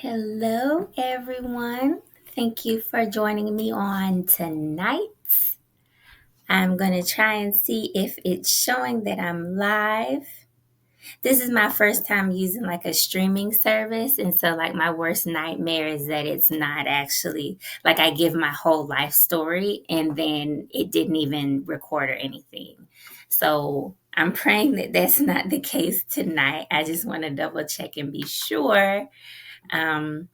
Hello, everyone. Thank you for joining me on tonight. I'm going to try and see if it's showing that I'm live. This is my first time using like a streaming service. And so, like, my worst nightmare is that it's not actually like I give my whole life story and then it didn't even record or anything. So, I'm praying that that's not the case tonight. I just want to double check and be sure. Um,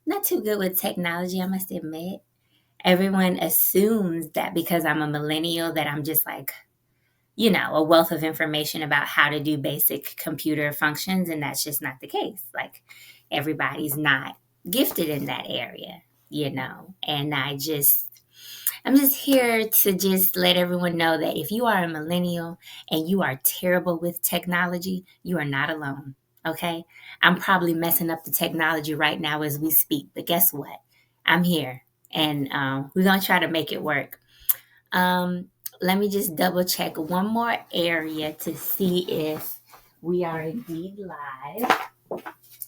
Not too good with technology, I must admit. Everyone assumes that because I'm a millennial that I'm just like, a wealth of information about how to do basic computer functions, and that's just not the case. Like, everybody's not gifted in that area. And I'm just here to just let everyone know that if you are a millennial and you are terrible with technology, you are not alone. Okay. I'm probably messing up the technology right now as we speak, but guess what? I'm here and we're going to try to make it work. Um, Let me just double check one more area to see if we are indeed live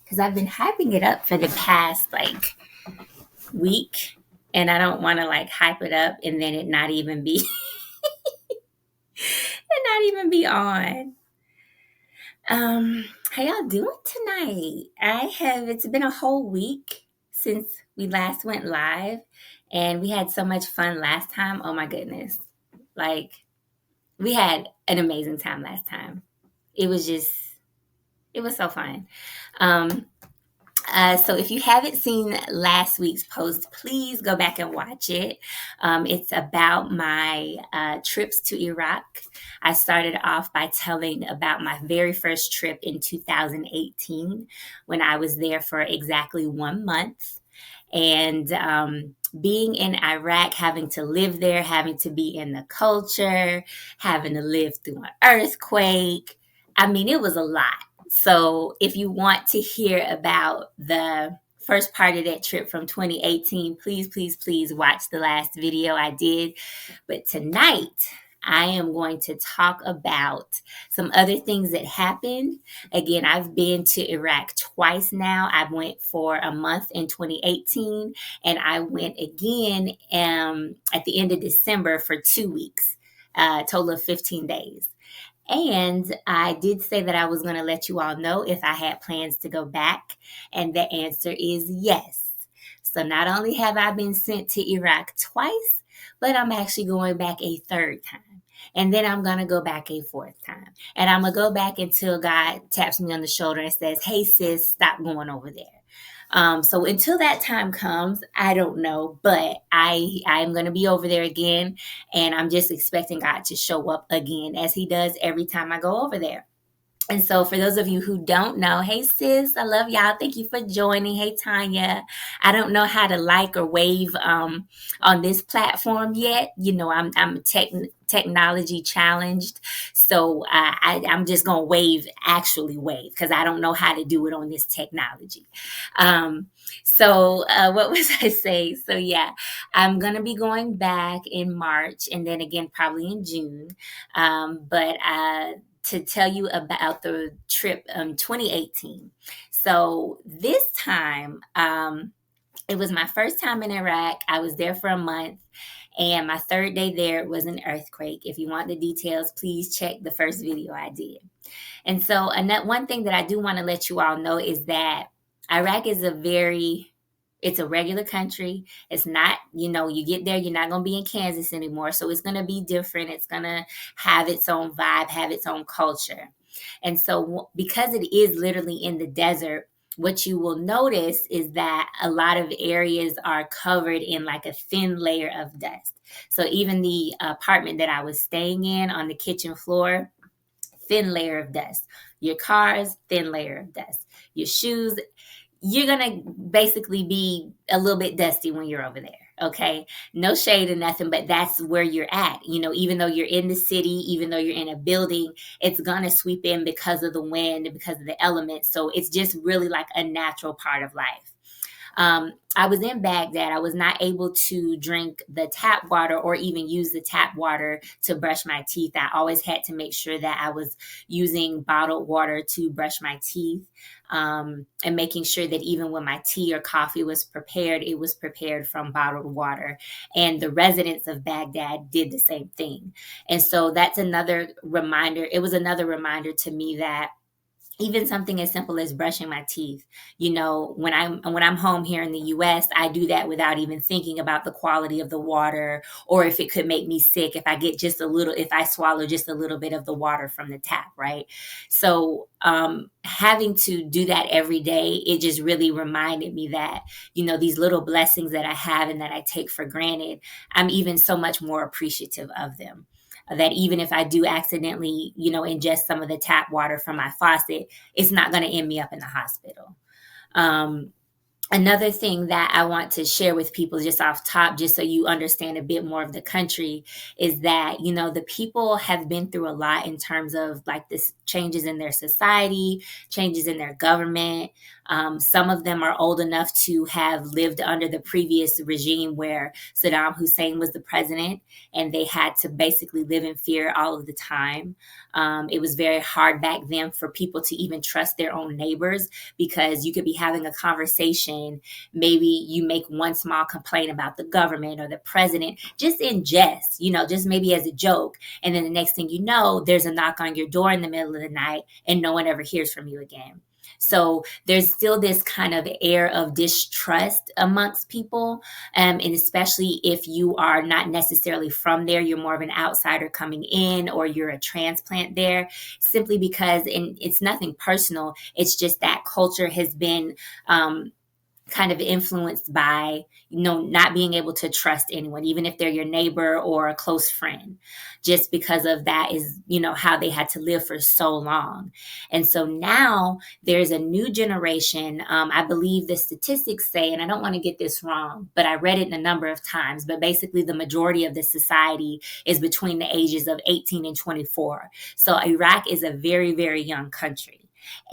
because I've been hyping it up for the past like week and I don't want to like hype it up and then it not even be on. How y'all doing tonight? It's been a whole week since we last went live and we had so much fun last time. Oh my goodness. Like we had an amazing time last time. It was just it was so fun. Um so if you haven't seen last week's post, please go back and watch it. It's about my trips to Iraq. I started off by telling about my very first trip in 2018 when I was there for exactly 1 month. And being in Iraq, having to live there, having to be in the culture, having to live through an earthquake. I mean, it was a lot. So if you want to hear about the first part of that trip from 2018, please, please, please watch the last video I did. But tonight, I am going to talk about some other things that happened. Again, I've been to Iraq twice now. I went for a month in 2018, and I went again at the end of December for 2 weeks, total of 15 days. And I did say that I was going to let you all know if I had plans to go back. And the answer is yes. So not only have I been sent to Iraq twice, but I'm actually going back a third time. And then I'm going to go back a fourth time. And I'm going to go back until God taps me on the shoulder and says, hey, sis, stop going over there. So until that time comes, I don't know, but I'm going to be over there again, and I'm just expecting God to show up again as He does every time I go over there. And so, for those of you who don't know, hey sis, I love y'all. Thank you for joining. Hey Tanya, I don't know how to like or wave on this platform yet. I'm technology challenged, so I'm just gonna actually wave, because I don't know how to do it on this technology. What was I saying? So yeah, I'm gonna be going back in March, and then again probably in June. But to tell you about the trip 2018. So this time, it was my first time in Iraq. I was there for a month, and my third day there was an earthquake. If you want the details, please check the first video I did. And so, one thing that I do want to let you all know is that Iraq is it's a regular country. It's not, you get there, you're not going to be in Kansas anymore. So it's going to be different. It's going to have its own vibe, have its own culture. And so because it is literally in the desert, what you will notice is that a lot of areas are covered in like a thin layer of dust. So even the apartment that I was staying in on the kitchen floor, thin layer of dust. Your cars, thin layer of dust. Your shoes, you're going to basically be a little bit dusty when you're over there. Okay. No shade or nothing, but that's where you're at. Even though you're in the city, even though you're in a building, it's going to sweep in because of the wind and because of the elements. So it's just really like a natural part of life. I was in Baghdad. I was not able to drink the tap water or even use the tap water to brush my teeth. I always had to make sure that I was using bottled water to brush my teeth, and making sure that even when my tea or coffee was prepared, it was prepared from bottled water. And the residents of Baghdad did the same thing. And so that's another reminder. It was another reminder to me that even something as simple as brushing my teeth, when I'm home here in the US, I do that without even thinking about the quality of the water, or if it could make me sick if I swallow just a little bit of the water from the tap, right? So having to do that every day, it just really reminded me that, these little blessings that I have and that I take for granted, I'm even so much more appreciative of them. That even if I do accidentally, ingest some of the tap water from my faucet, it's not going to end me up in the hospital. Um, Another thing that I want to share with people just off top, just so you understand a bit more of the country, is that, the people have been through a lot in terms of like this changes in their society, changes in their government. Some of them are old enough to have lived under the previous regime where Saddam Hussein was the president, and they had to basically live in fear all of the time. It was very hard back then for people to even trust their own neighbors, because you could be having a conversation. Maybe you make one small complaint about the government or the president, just in jest, just maybe as a joke. And then the next thing you know, there's a knock on your door in the middle of the night and no one ever hears from you again. So there's still this kind of air of distrust amongst people. And especially if you are not necessarily from there, you're more of an outsider coming in, or you're a transplant there, simply because, and it's nothing personal, it's just that culture has been kind of influenced by, not being able to trust anyone, even if they're your neighbor or a close friend, just because of that is, how they had to live for so long. And so now there's a new generation. I believe the statistics say, and I don't want to get this wrong, but I read it a number of times, but basically the majority of the society is between the ages of 18 and 24. So Iraq is a very, very young country.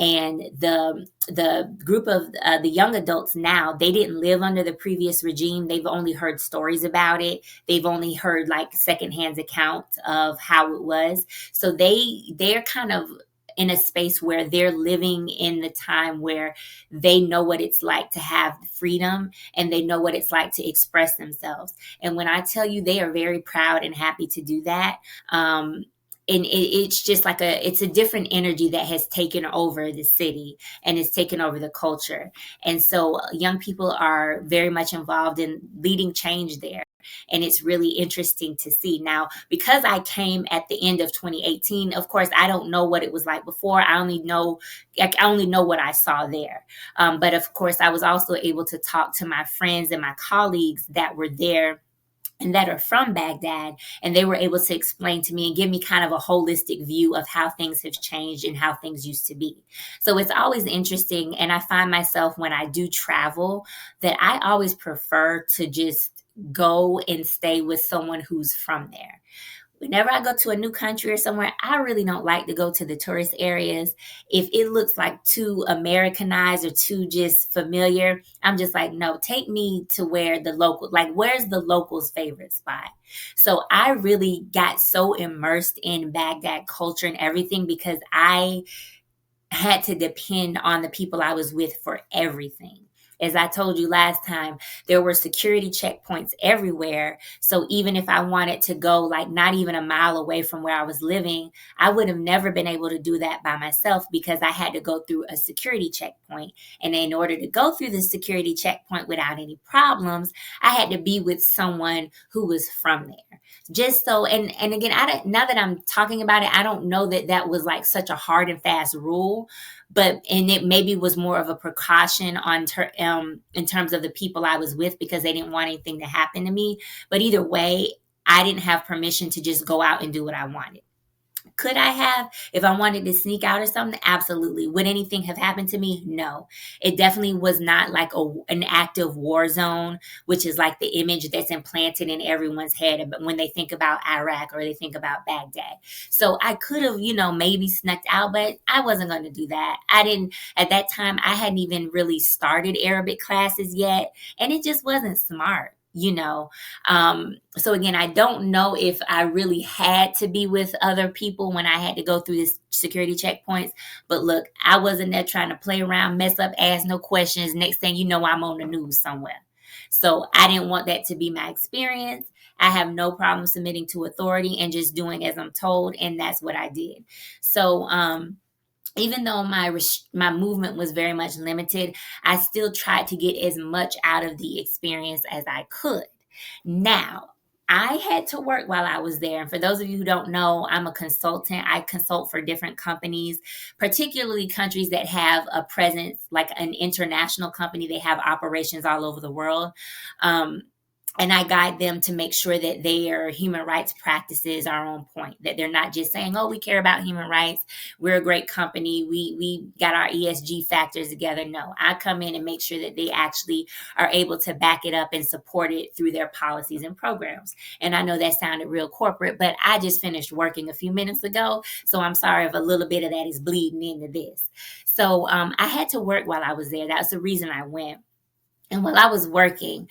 And the group of the young adults now, they didn't live under the previous regime. They've only heard stories about it. They've only heard like secondhand accounts of how it was. So they're kind of in a space where they're living in the time where they know what it's like to have freedom, and they know what it's like to express themselves. And when I tell you, they are very proud and happy to do that. And it's just like it's a different energy that has taken over the city and has taken over the culture. And so young people are very much involved in leading change there. And it's really interesting to see. Now, because I came at the end of 2018, of course, I don't know what it was like before. I only know what I saw there. But of course, I was also able to talk to my friends and my colleagues that were there and that are from Baghdad, and they were able to explain to me and give me kind of a holistic view of how things have changed and how things used to be. So it's always interesting, and I find myself when I do travel that I always prefer to just go and stay with someone who's from there. Whenever I go to a new country or somewhere, I really don't like to go to the tourist areas. If it looks like too Americanized or too just familiar, I'm just like, no, take me to where's the locals' favorite spot. So I really got so immersed in Baghdad culture and everything because I had to depend on the people I was with for everything. As I told you last time, there were security checkpoints everywhere. So even if I wanted to go like not even a mile away from where I was living, I would have never been able to do that by myself because I had to go through a security checkpoint. And in order to go through the security checkpoint without any problems, I had to be with someone who was from there. Just so, and again, now that I'm talking about it, I don't know that that was like such a hard and fast rule, and it maybe was more of a precaution in terms of the people I was with because they didn't want anything to happen to me. But either way, I didn't have permission to just go out and do what I wanted. Could I have, if I wanted to sneak out or something? Absolutely. Would anything have happened to me? No. It definitely was not like an active war zone, which is like the image that's implanted in everyone's head when they think about Iraq or they think about Baghdad. So I could have, maybe snuck out, but I wasn't going to do that. I didn't, at that time, I hadn't even really started Arabic classes yet, and it just wasn't smart. So again, I don't know if I really had to be with other people when I had to go through this security checkpoints. But look, I wasn't there trying to play around, mess up, ask no questions. Next thing you know, I'm on the news somewhere. So I didn't want that to be my experience. I have no problem submitting to authority and just doing as I'm told, and that's what I did. So even though my movement was very much limited, I still tried to get as much out of the experience as I could. Now, I had to work while I was there. And for those of you who don't know, I'm a consultant. I consult for different companies, particularly countries that have a presence, like an international company. They have operations all over the world. And I guide them to make sure that their human rights practices are on point, that they're not just saying, oh, we care about human rights. We're a great company. We got our ESG factors together. No, I come in and make sure that they actually are able to back it up and support it through their policies and programs. And I know that sounded real corporate, but I just finished working a few minutes ago. So I'm sorry if a little bit of that is bleeding into this. So I had to work while I was there. That's the reason I went. And while I was working,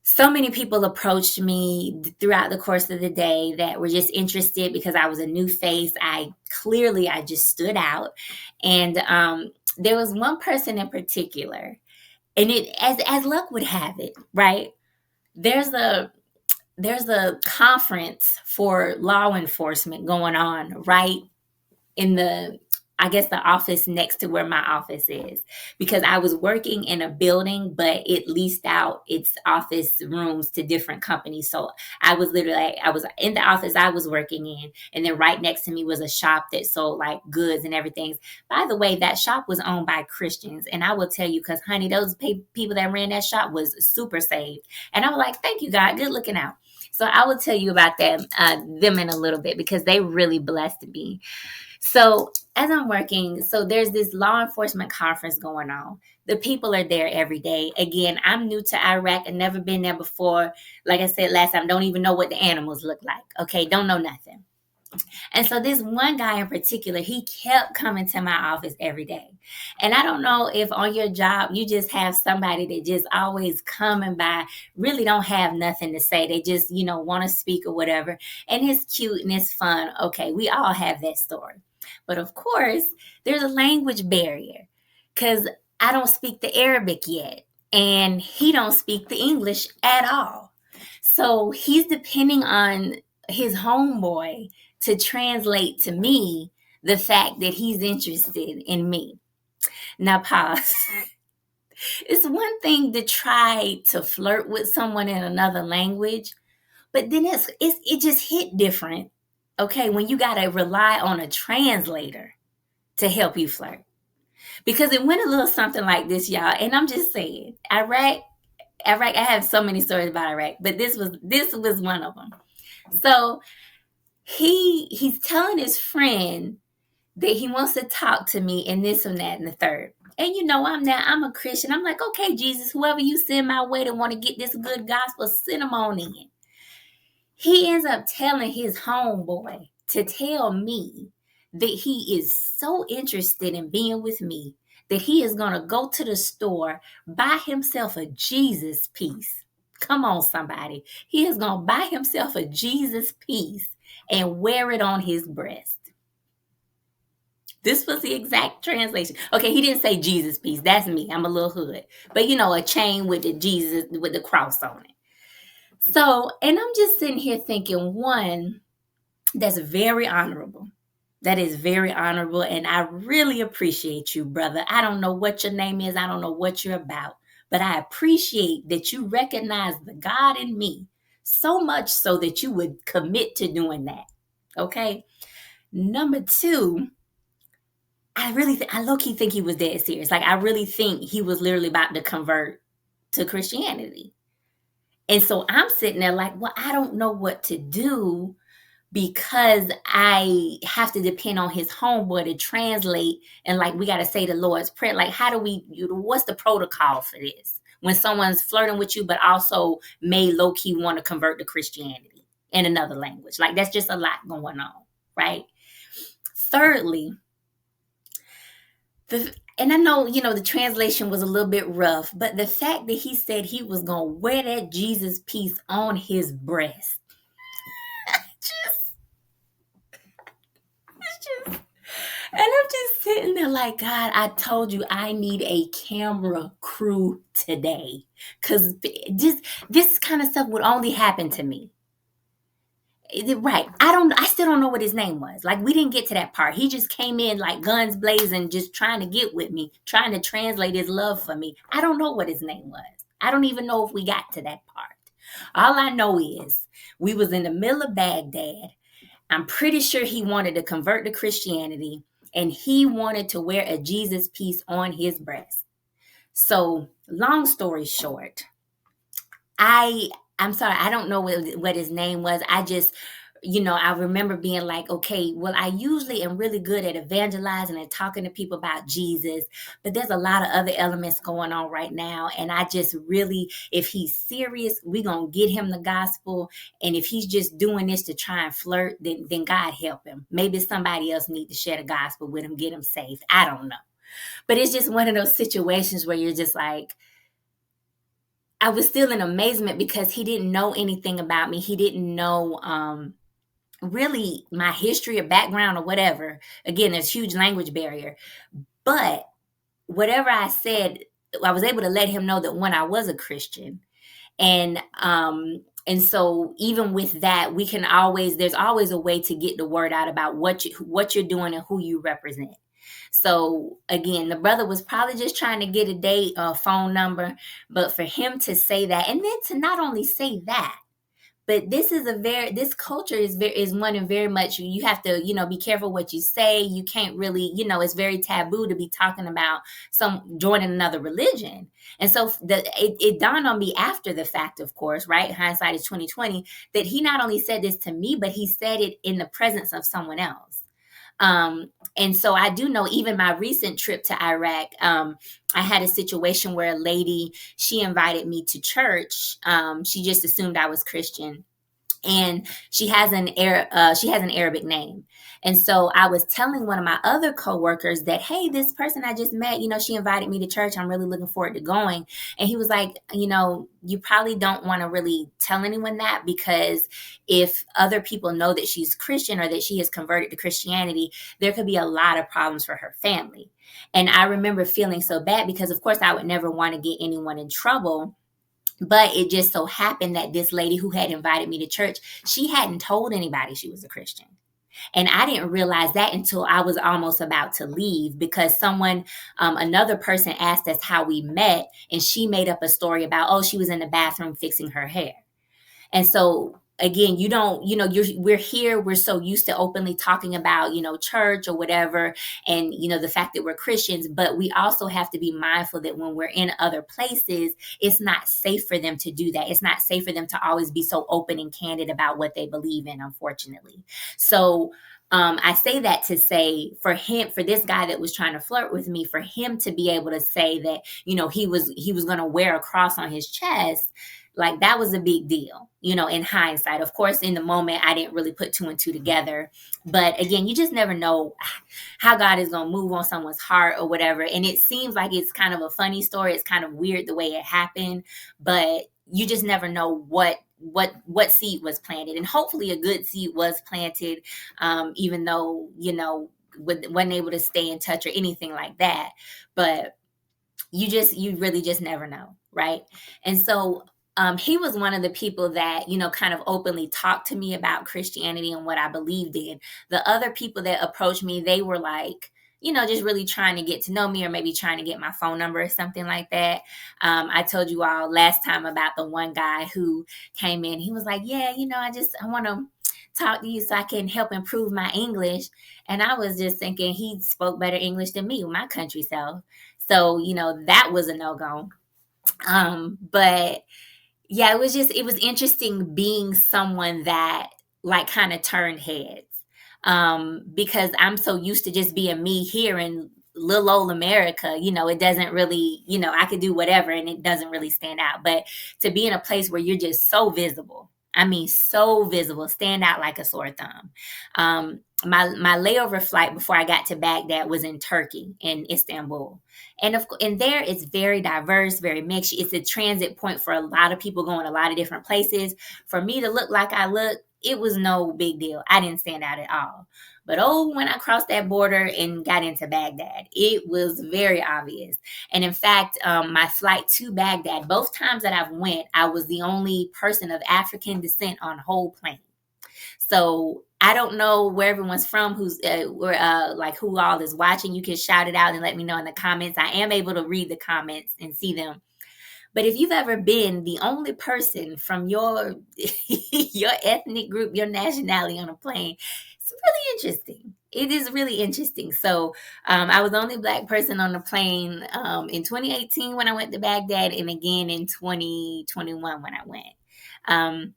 so many people approached me throughout the course of the day that were just interested because I was a new face. I just stood out. And there was one person in particular, and it, as luck would have it, right? There's a conference for law enforcement going on right in the office next to where my office is, because I was working in a building, but it leased out its office rooms to different companies. So I was in the office I was working in, and then right next to me was a shop that sold like goods and everything. By the way, that shop was owned by Christians. And I will tell you, because honey, those people that ran that shop was super saved. And I was like, thank you, God, good looking out. So I will tell you about them in a little bit, because they really blessed me. So as I'm working, so there's this law enforcement conference going on. The people are there every day. Again, I'm new to Iraq and never been there before. Like I said last time, don't even know what the animals look like. Okay, don't know nothing. And so this one guy in particular, he kept coming to my office every day. And I don't know if on your job you just have somebody that just always coming by, really don't have nothing to say. They just, want to speak or whatever. And it's cute and it's fun. Okay, we all have that story. But of course, there's a language barrier, because I don't speak the Arabic yet, and he don't speak the English at all. So he's depending on his homeboy to translate to me the fact that he's interested in me. Now, pause. It's one thing to try to flirt with someone in another language, but then it just hit different. Okay, when you got to rely on a translator to help you flirt. Because it went a little something like this, y'all. And I'm just saying, Iraq, I have so many stories about Iraq, but this was one of them. So he's telling his friend that he wants to talk to me and this and that and the third. And I'm a Christian. I'm like, okay, Jesus, whoever you send my way to want to get this good gospel, send them on in. He ends up telling his homeboy to tell me that he is so interested in being with me that he is going to go to the store, buy himself a Jesus piece. Come on, somebody. He is going to buy himself a Jesus piece and wear it on his breast. This was the exact translation. Okay, he didn't say Jesus piece. That's me. I'm a little hood. But a chain with the Jesus, with the cross on it. So, and I'm just sitting here thinking, one, that's very honorable. That is very honorable. And I really appreciate you, brother. I don't know what your name is. I don't know what you're about. But I appreciate that you recognize the God in me so much so that you would commit to doing that. Okay. Number two, I low-key think he was dead serious. Like, I really think he was literally about to convert to Christianity. And so I'm sitting there like, well, I don't know what to do, because I have to depend on his homeboy to translate, and like we got to say the Lord's Prayer. Like, how do what's the protocol for this when someone's flirting with you, but also may low key want to convert to Christianity in another language? Like, that's just a lot going on, right? Thirdly, and I know, the translation was a little bit rough, but the fact that he said he was going to wear that Jesus piece on his breast, just, it's just, and I'm just sitting there like, God, I told you I need a camera crew today. Because this kind of stuff would only happen to me. Right. I still don't know what his name was. Like, we didn't get to that part. He just came in like guns blazing, just trying to get with me, trying to translate his love for me. I don't know what his name was. I don't even know if we got to that part. All I know is we was in the middle of Baghdad. I'm pretty sure he wanted to convert to Christianity, and he wanted to wear a Jesus piece on his breast. So, long story short, I'm sorry, I don't know what his name was. I just, I remember being like, okay, well, I usually am really good at evangelizing and talking to people about Jesus, but there's a lot of other elements going on right now. And I just really, if he's serious, we're going to get him the gospel. And if he's just doing this to try and flirt, then God help him. Maybe somebody else need to share the gospel with him, get him saved. I don't know. But it's just one of those situations where you're just like, I was still in amazement because he didn't know anything about me. He didn't know really my history or background or whatever. Again, there's huge language barrier. But whatever I said, I was able to let him know that when I was a Christian. And so even with that, there's always a way to get the word out about what you're doing and who you represent. So again, the brother was probably just trying to get a date or a phone number, but for him to say that, and then to not only say that, but this culture is one in very much, you have to, be careful what you say. You can't really, it's very taboo to be talking about joining another religion. And so it dawned on me after the fact, of course, right? Hindsight is 2020, that he not only said this to me, but he said it in the presence of someone else. And so I do know, even my recent trip to Iraq, I had a situation where a lady, she invited me to church. She just assumed I was Christian. And she has an Arabic name. And so I was telling one of my other coworkers that, hey, this person I just met, she invited me to church. I'm really looking forward to going. And he was like, you probably don't want to really tell anyone that, because if other people know that she's Christian or that she has converted to Christianity, there could be a lot of problems for her family. And I remember feeling so bad because, of course, I would never want to get anyone in trouble. But it just so happened that this lady who had invited me to church, she hadn't told anybody she was a Christian. And I didn't realize that until I was almost about to leave, because another person asked us how we met, and she made up a story about, oh, she was in the bathroom fixing her hair. And so again, we're so used to openly talking about, church or whatever, and, the fact that we're Christians, but we also have to be mindful that when we're in other places, it's not safe for them to do that. It's not safe for them to always be so open and candid about what they believe in, unfortunately. So I say that to say, for this guy that was trying to flirt with me, for him to be able to say that, he was going to wear a cross on his chest, like, that was a big deal, in hindsight. Of course, in the moment, I didn't really put two and two together. But again, you just never know how God is going to move on someone's heart or whatever. And it seems like it's kind of a funny story. It's kind of weird the way it happened, but you just never know what seed was planted. And hopefully a good seed was planted, even though, wasn't able to stay in touch or anything like that. But you really just never know, right? And so he was one of the people that, kind of openly talked to me about Christianity and what I believed in. The other people that approached me, they were like, just really trying to get to know me, or maybe trying to get my phone number or something like that. I told you all last time about the one guy who came in. He was like, yeah, I want to talk to you so I can help improve my English. And I was just thinking he spoke better English than me, my country self. So, that was a no-go. But yeah, it was interesting being someone that like kind of turned heads, because I'm so used to just being me here in little old America. It doesn't really, I could do whatever and it doesn't really stand out. But to be in a place where you're just so visible, I mean, so visible, stand out like a sore thumb. My layover flight before I got to Baghdad was in Turkey, in Istanbul, and there it's very diverse, very mixed. It's a transit point for a lot of people going a lot of different places. For me to look like I look, it was no big deal. I didn't stand out at all. But when I crossed that border and got into Baghdad, it was very obvious. And in fact, my flight to Baghdad, both times that I've went, I was the only person of African descent on the whole plane. So I don't know where everyone's from, like who all is watching. You can shout it out and let me know in the comments. I am able to read the comments and see them. But if you've ever been the only person from your your ethnic group, your nationality on a plane, it's really interesting. It is really interesting. So I was the only Black person on the plane in 2018 when I went to Baghdad, and again in 2021 when I went.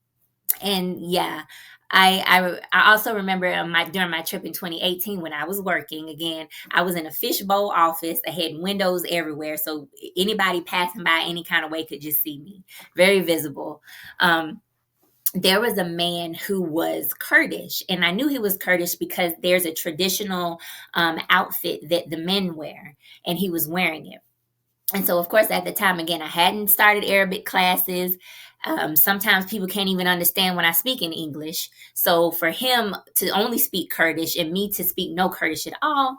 And yeah, I also remember during my trip in 2018 when I was working again, I was in a fishbowl office. I had windows everywhere, so anybody passing by any kind of way could just see me, very visible. There was a man who was Kurdish, and I knew he was Kurdish because there's a traditional outfit that the men wear, and he was wearing it. And so, of course, at the time, again, I hadn't started Arabic classes. Sometimes people can't even understand when I speak in English. So for him to only speak Kurdish and me to speak no Kurdish at all,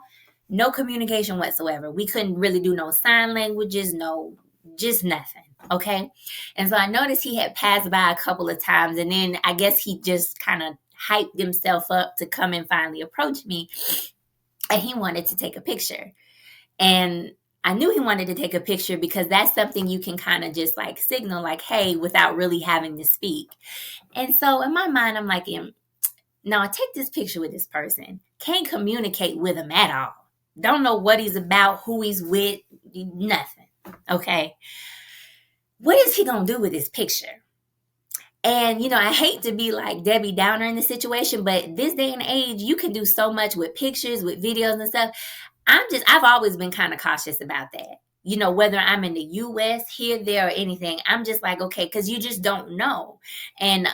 no communication whatsoever. We couldn't really do no sign languages, no, just nothing. Okay. And so I noticed he had passed by a couple of times, and then I guess he just kind of hyped himself up to come and finally approach me. And he wanted to take a picture. And I knew he wanted to take a picture because that's something you can kind of just like signal, like, hey, without really having to speak. And so in my mind, I'm like, now I take this picture with this person, can't communicate with him at all. Don't know what he's about, who he's with, nothing. Okay. What is he going to do with this picture? And, I hate to be like Debbie Downer in the situation, but this day and age, you can do so much with pictures, with videos and stuff. I've always been kind of cautious about that. Whether I'm in the US, here, there, or anything, I'm just like, okay, because you just don't know. And,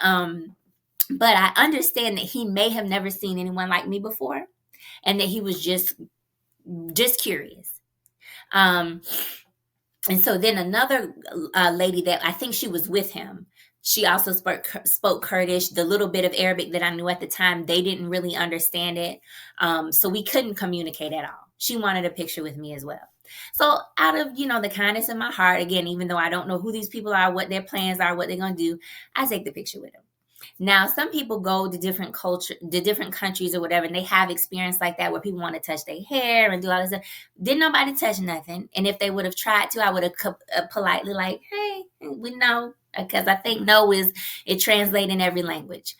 but I understand that he may have never seen anyone like me before and that he was just curious. And so then another lady that I think she was with him, she also spoke Kurdish. The little bit of Arabic that I knew at the time, they didn't really understand it. So we couldn't communicate at all. She wanted a picture with me as well. So out of, the kindness in my heart, again, even though I don't know who these people are, what their plans are, what they're going to do, I take the picture with them. Now, some people go to different countries or whatever, and they have experience like that where people want to touch their hair and do all this stuff. Didn't nobody touch nothing. And if they would have tried to, I would have politely like, hey, we know, because I think no it translates in every language.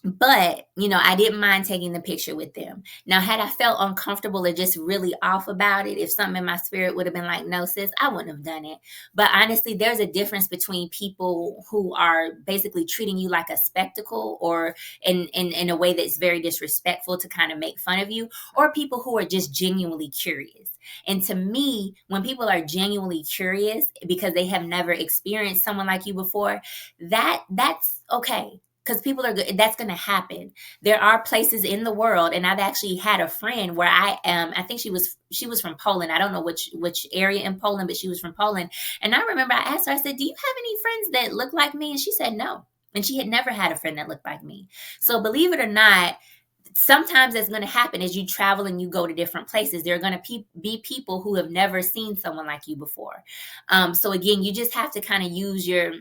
But, I didn't mind taking the picture with them. Now, had I felt uncomfortable or just really off about it, if something in my spirit would have been like, no, sis, I wouldn't have done it. But honestly, there's a difference between people who are basically treating you like a spectacle or in a way that's very disrespectful to kind of make fun of you, or people who are just genuinely curious. And to me, when people are genuinely curious because they have never experienced someone like you before, that's okay. Because people are good. That's going to happen. There are places in the world, and I've actually had a friend where I think she was from Poland. I don't know which area in Poland, but she was from Poland. And I remember I asked her, I said, do you have any friends that look like me? And she said no. And she had never had a friend that looked like me. So believe it or not, sometimes that's going to happen as you travel and you go to different places. There are going to be people who have never seen someone like you before. So again, you just have to kind of use your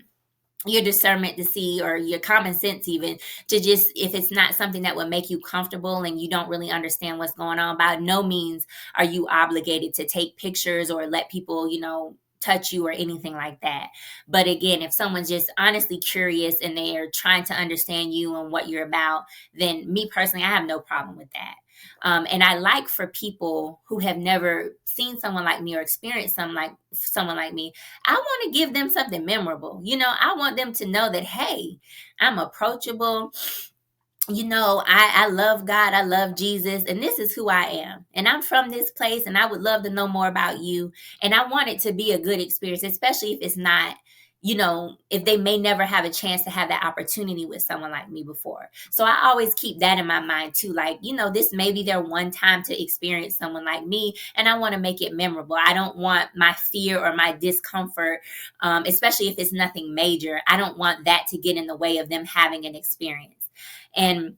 discernment to see, or your common sense even, to just, if it's not something that would make you comfortable and you don't really understand what's going on, by no means are you obligated to take pictures or let people, touch you or anything like that. But again, if someone's just honestly curious and they're trying to understand you and what you're about, then me personally, I have no problem with that. And I like for people who have never seen someone like me or experienced someone like me, I want to give them something memorable. I want them to know that, hey, I'm approachable. I love God, I love Jesus, and this is who I am. And I'm from this place, and I would love to know more about you. And I want it to be a good experience, especially if it's not, if they may never have a chance to have that opportunity with someone like me before. So I always keep that in my mind too. Like, this may be their one time to experience someone like me, and I want to make it memorable. I don't want my fear or my discomfort, especially if it's nothing major. I don't want that to get in the way of them having an experience. And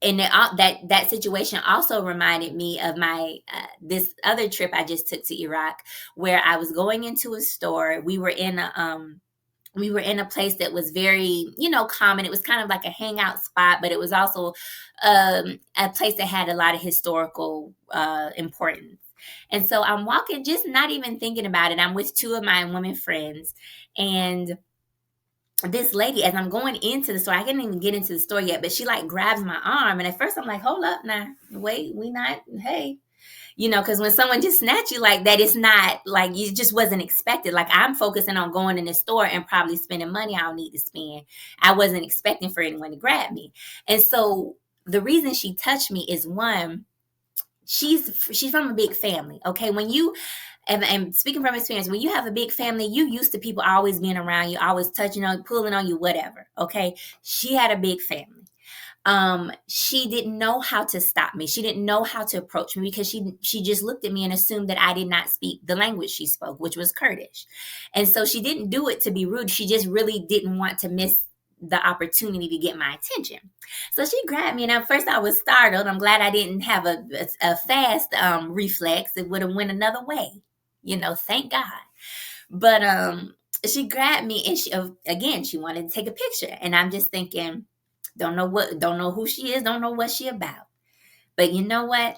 that situation also reminded me of my this other trip I just took to Iraq, where I was going into a store. We were in a place that was very, common. It was kind of like a hangout spot, but it was also a place that had a lot of historical importance. And so I'm walking, just not even thinking about it. I'm with two of my women friends, and this lady, as I'm going into the store, I didn't even get into the store yet, but she like grabs my arm. And at first I'm like, hold up now, wait, we not, hey, because when someone just snatch you like that, it's not like you just wasn't expected. Like I'm focusing on going in the store and probably spending money I don't need to spend. I wasn't expecting for anyone to grab me. And so the reason she touched me is, one, she's from a big family. Okay. And speaking from experience, when you have a big family, you used to people always being around you, always touching on, pulling on you, whatever. Okay. She had a big family. She didn't know how to stop me. She didn't know how to approach me because she just looked at me and assumed that I did not speak the language she spoke, which was Kurdish. And so she didn't do it to be rude. She just really didn't want to miss the opportunity to get my attention. So she grabbed me, and at first I was startled. I'm glad I didn't have a fast reflex. It would have went another way, thank God. But she grabbed me, and she wanted to take a picture, and I'm just thinking, don't know who she is, don't know what she about. But you know what?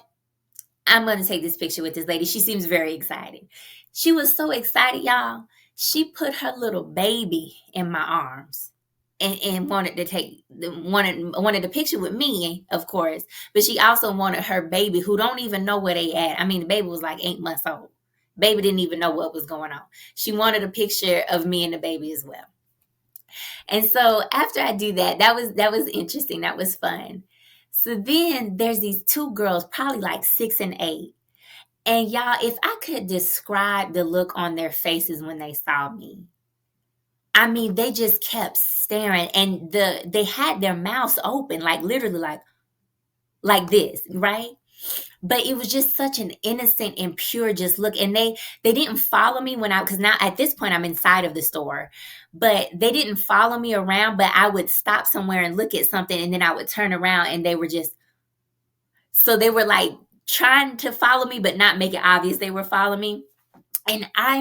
I'm going to take this picture with this lady. She seems very excited. She was so excited, y'all. She put her little baby in my arms and wanted the picture with me, of course. But she also wanted her baby, who don't even know where they at. I mean, the baby was like 8 months old. Baby didn't even know what was going on. She wanted a picture of me and the baby as well. And so after I do that, that was interesting. That was fun. So then there's these two girls, probably like 6 and 8. And y'all, if I could describe the look on their faces when they saw me, I mean, they just kept staring, and they had their mouths open, like literally like this, right? But it was just such an innocent and pure just look. And they didn't follow me because now at this point I'm inside of the store, but they didn't follow me around. But I would stop somewhere and look at something, and then I would turn around, and they were like trying to follow me, but not make it obvious they were following me. And I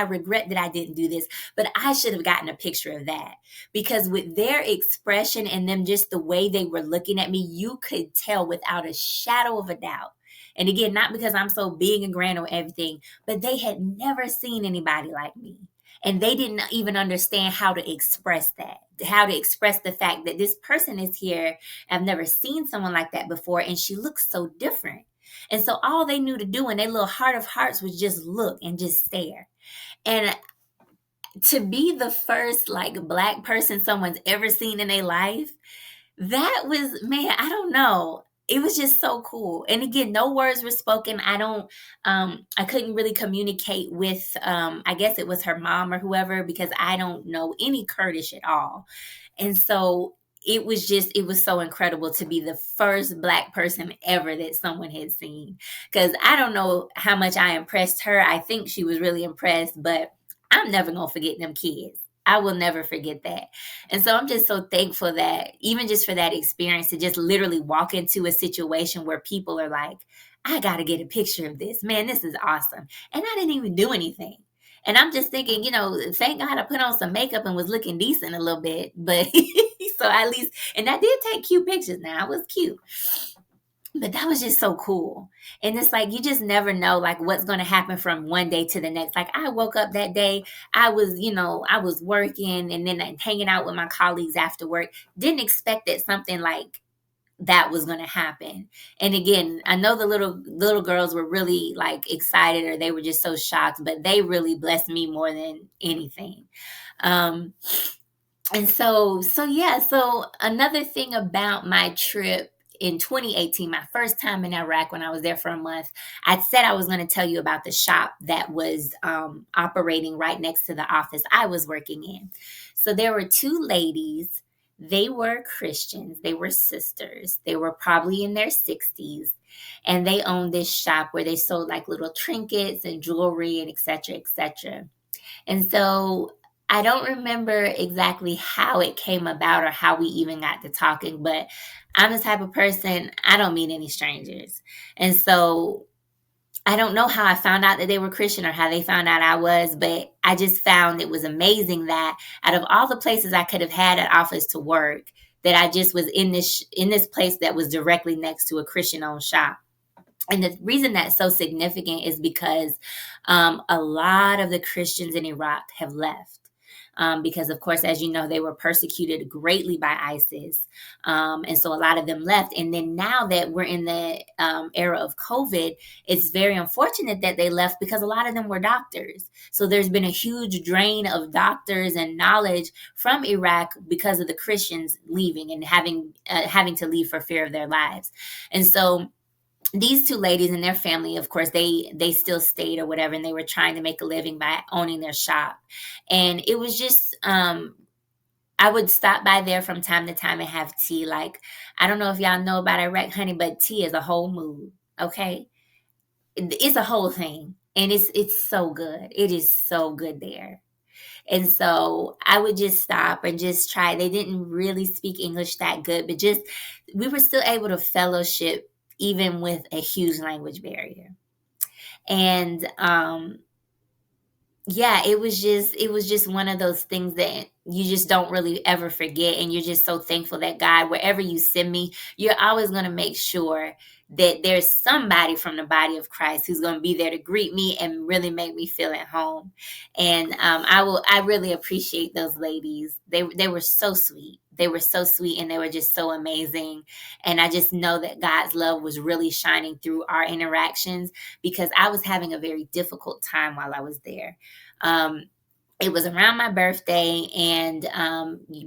regret that I didn't do this, but I should have gotten a picture of that, because with their expression and them, just the way they were looking at me, you could tell without a shadow of a doubt. And again, not because I'm so big and grand or everything, but they had never seen anybody like me. And they didn't even understand how to express that, how to express the fact that this person is here. I've never seen someone like that before, and she looks so different. And so all they knew to do in their little heart of hearts was just look and just stare. And to be the first like Black person someone's ever seen in their life, that was, man, I don't know. It was just so cool. And again, no words were spoken. I couldn't really communicate with, I guess it was her mom or whoever, because I don't know any Kurdish at all. And so it was so incredible to be the first Black person ever that someone had seen. Because I don't know how much I impressed her. I think she was really impressed, but I'm never going to forget them kids. I will never forget that. And so I'm just so thankful that even just for that experience, to just literally walk into a situation where people are like, I got to get a picture of this. Man, this is awesome. And I didn't even do anything. And I'm just thinking, thank God I put on some makeup and was looking decent a little bit. But so at least, and I did take cute pictures now. I was cute. But that was just so cool. And it's like you just never know like what's going to happen from one day to the next. Like I woke up that day, I was working and then hanging out with my colleagues after work. Didn't expect that something like that was going to happen. And again, I know the little girls were really like excited, or they were just so shocked, but they really blessed me more than anything. Um and so yeah, so another thing about my trip in 2018, my first time in Iraq when I was there for a month, I said I was going to tell you about the shop that was operating right next to the office I was working in. So there were two ladies. They were Christians. They were sisters. They were probably in their 60s. And they owned this shop where they sold like little trinkets and jewelry and et cetera, et cetera. And so I don't remember exactly how it came about or how we even got to talking, but I'm the type of person, I don't meet any strangers. And so I don't know how I found out that they were Christian or how they found out I was, but I just found it was amazing that out of all the places I could have had an office to work, that I just was in this place that was directly next to a Christian owned shop. And the reason that's so significant is because a lot of the Christians in Iraq have left. Because, of course, as you know, they were persecuted greatly by ISIS. And so a lot of them left. And then now that we're in the era of COVID, it's very unfortunate that they left because a lot of them were doctors. So there's been a huge drain of doctors and knowledge from Iraq because of the Christians leaving and having to leave for fear of their lives. And so these two ladies and their family, of course, they still stayed or whatever, and they were trying to make a living by owning their shop. And it was just I would stop by there from time to time and have tea. Like, I don't know if y'all know about Iraq, honey, but tea is a whole mood. Okay, it's a whole thing, and it's so good. It is so good there. And so I would just stop and just try. They didn't really speak English that good, but just we were still able to fellowship even with a huge language barrier. And yeah, it was just one of those things that you just don't really ever forget, and you're just so thankful that God, wherever you send me, you're always going to make sure that there's somebody from the body of Christ who's going to be there to greet me and really make me feel at home. And I really appreciate those ladies. They were so sweet. They were so sweet, and they were just so amazing. And I just know that God's love was really shining through our interactions, because I was having a very difficult time while I was there. Um, it was around my birthday, and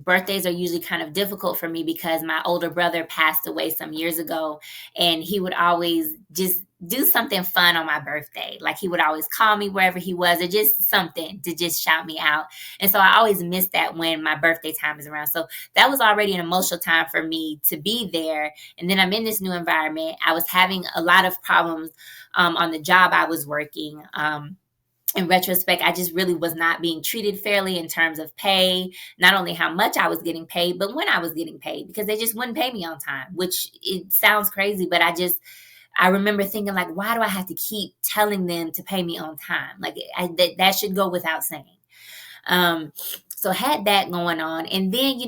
birthdays are usually kind of difficult for me because my older brother passed away some years ago, and he would always just do something fun on my birthday. Like, he would always call me wherever he was, or just something to just shout me out. And so I always miss that when my birthday time is around. So that was already an emotional time for me to be there. And then I'm in this new environment. I was having a lot of problems on the job I was working. In retrospect, I just really was not being treated fairly in terms of pay, not only how much I was getting paid, but when I was getting paid, because they just wouldn't pay me on time, which it sounds crazy, but I remember thinking, like, why do I have to keep telling them to pay me on time? Like, that should go without saying. Um, so I had that going on. And then,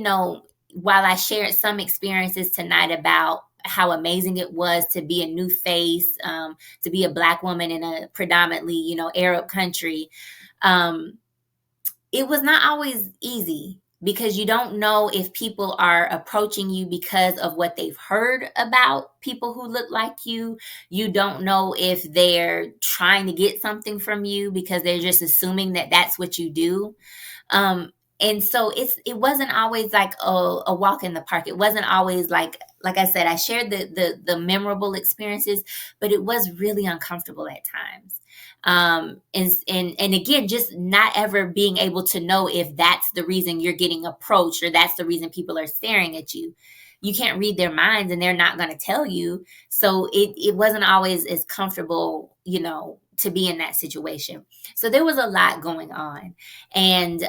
while I shared some experiences tonight about how amazing it was to be a new face, to be a Black woman in a predominantly, Arab country, it was not always easy, because you don't know if people are approaching you because of what they've heard about people who look like you. You don't know if they're trying to get something from you because they're just assuming that that's what you do. And so it wasn't always like a walk in the park. It wasn't always like I said, I shared the memorable experiences, but it was really uncomfortable at times. And again, just not ever being able to know if that's the reason you're getting approached, or that's the reason people are staring at you. You can't read their minds, and they're not going to tell you. So it wasn't always as comfortable, to be in that situation. So there was a lot going on. And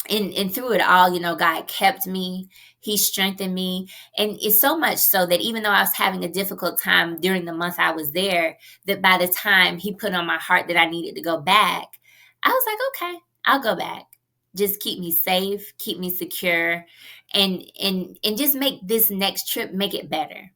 and through it all, God kept me. He strengthened me. And it's so much so that even though I was having a difficult time during the month I was there, that by the time he put on my heart that I needed to go back, I was like, okay, I'll go back. Just keep me safe, keep me secure, and just make this next trip, make it better.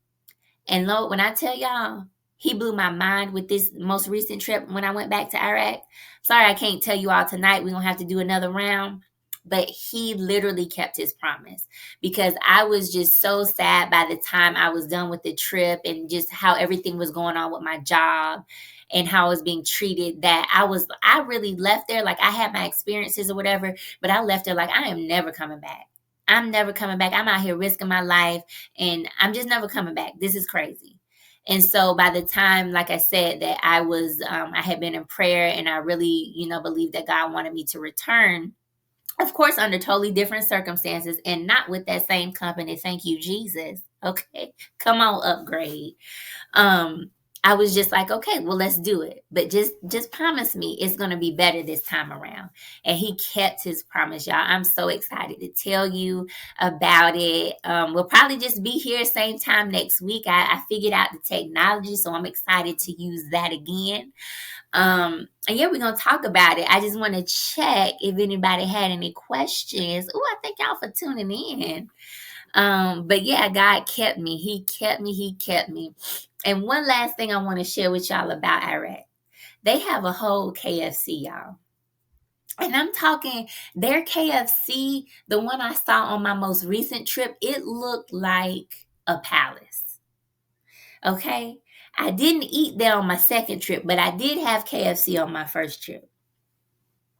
And Lord, when I tell y'all, he blew my mind with this most recent trip when I went back to Iraq. Sorry, I can't tell you all tonight. We're going to have to do another round. But he literally kept his promise, because I was just so sad by the time I was done with the trip, and just how everything was going on with my job and how I was being treated, that I really left there. Like, I had my experiences or whatever, but I left there like, I am never coming back. I'm never coming back. I'm out here risking my life, and I'm just never coming back. This is crazy. And so by the time, like I said, that I had been in prayer, and I really, believed that God wanted me to return, of course, under totally different circumstances and not with that same company. Thank you, Jesus. Okay. Come on, upgrade. um I was just like, okay, well, let's do it, but just promise me it's going to be better this time around. And he kept his promise, y'all. I'm so excited to tell you about it. We'll probably just be here same time next week. I figured out the technology, so I'm excited to use that again. And yeah, we're gonna talk about it. I just want to check if anybody had any questions. Oh, I thank y'all for tuning in. But yeah, God kept me. He kept me. He kept me. And one last thing I want to share with y'all about Iraq. They have a whole KFC, y'all. And I'm talking their KFC, the one I saw on my most recent trip, it looked like a palace. Okay. I didn't eat there on my second trip, but I did have KFC on my first trip.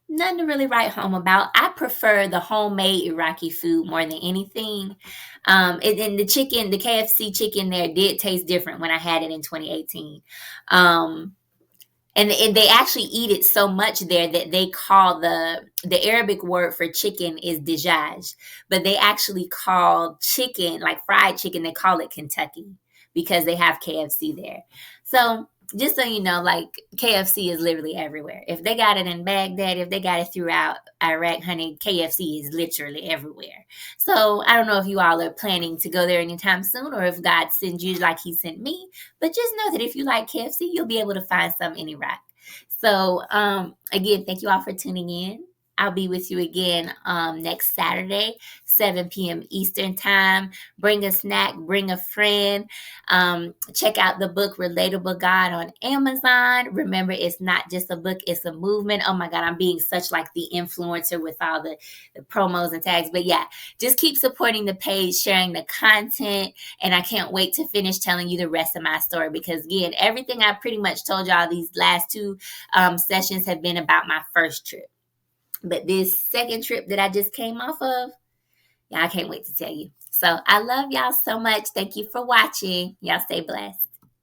Nothing to really write home about. I prefer the homemade Iraqi food more than anything. And the chicken, the KFC chicken there did taste different when I had it in 2018. Um, and they actually eat it so much there that they call the Arabic word for chicken is dijaj, but they actually call chicken, like fried chicken, they call it Kentucky, because they have KFC there. So just so you know, like, KFC is literally everywhere. If they got it in Baghdad, if they got it throughout Iraq, honey, KFC is literally everywhere. So I don't know if you all are planning to go there anytime soon, or if God sends you like he sent me, but just know that if you like KFC, you'll be able to find some in Iraq. So again, thank you all for tuning in. I'll be with you again next Saturday, 7 p.m. Eastern Time. Bring a snack, bring a friend. Check out the book Relatable God on Amazon. Remember, it's not just a book, it's a movement. Oh my God, I'm being such like the influencer with all the promos and tags. But yeah, just keep supporting the page, sharing the content. And I can't wait to finish telling you the rest of my story, because again, everything I pretty much told y'all these last two sessions have been about my first trip. But this second trip that I just came off of, yeah, I can't wait to tell you. So I love y'all so much. Thank you for watching. Y'all stay blessed.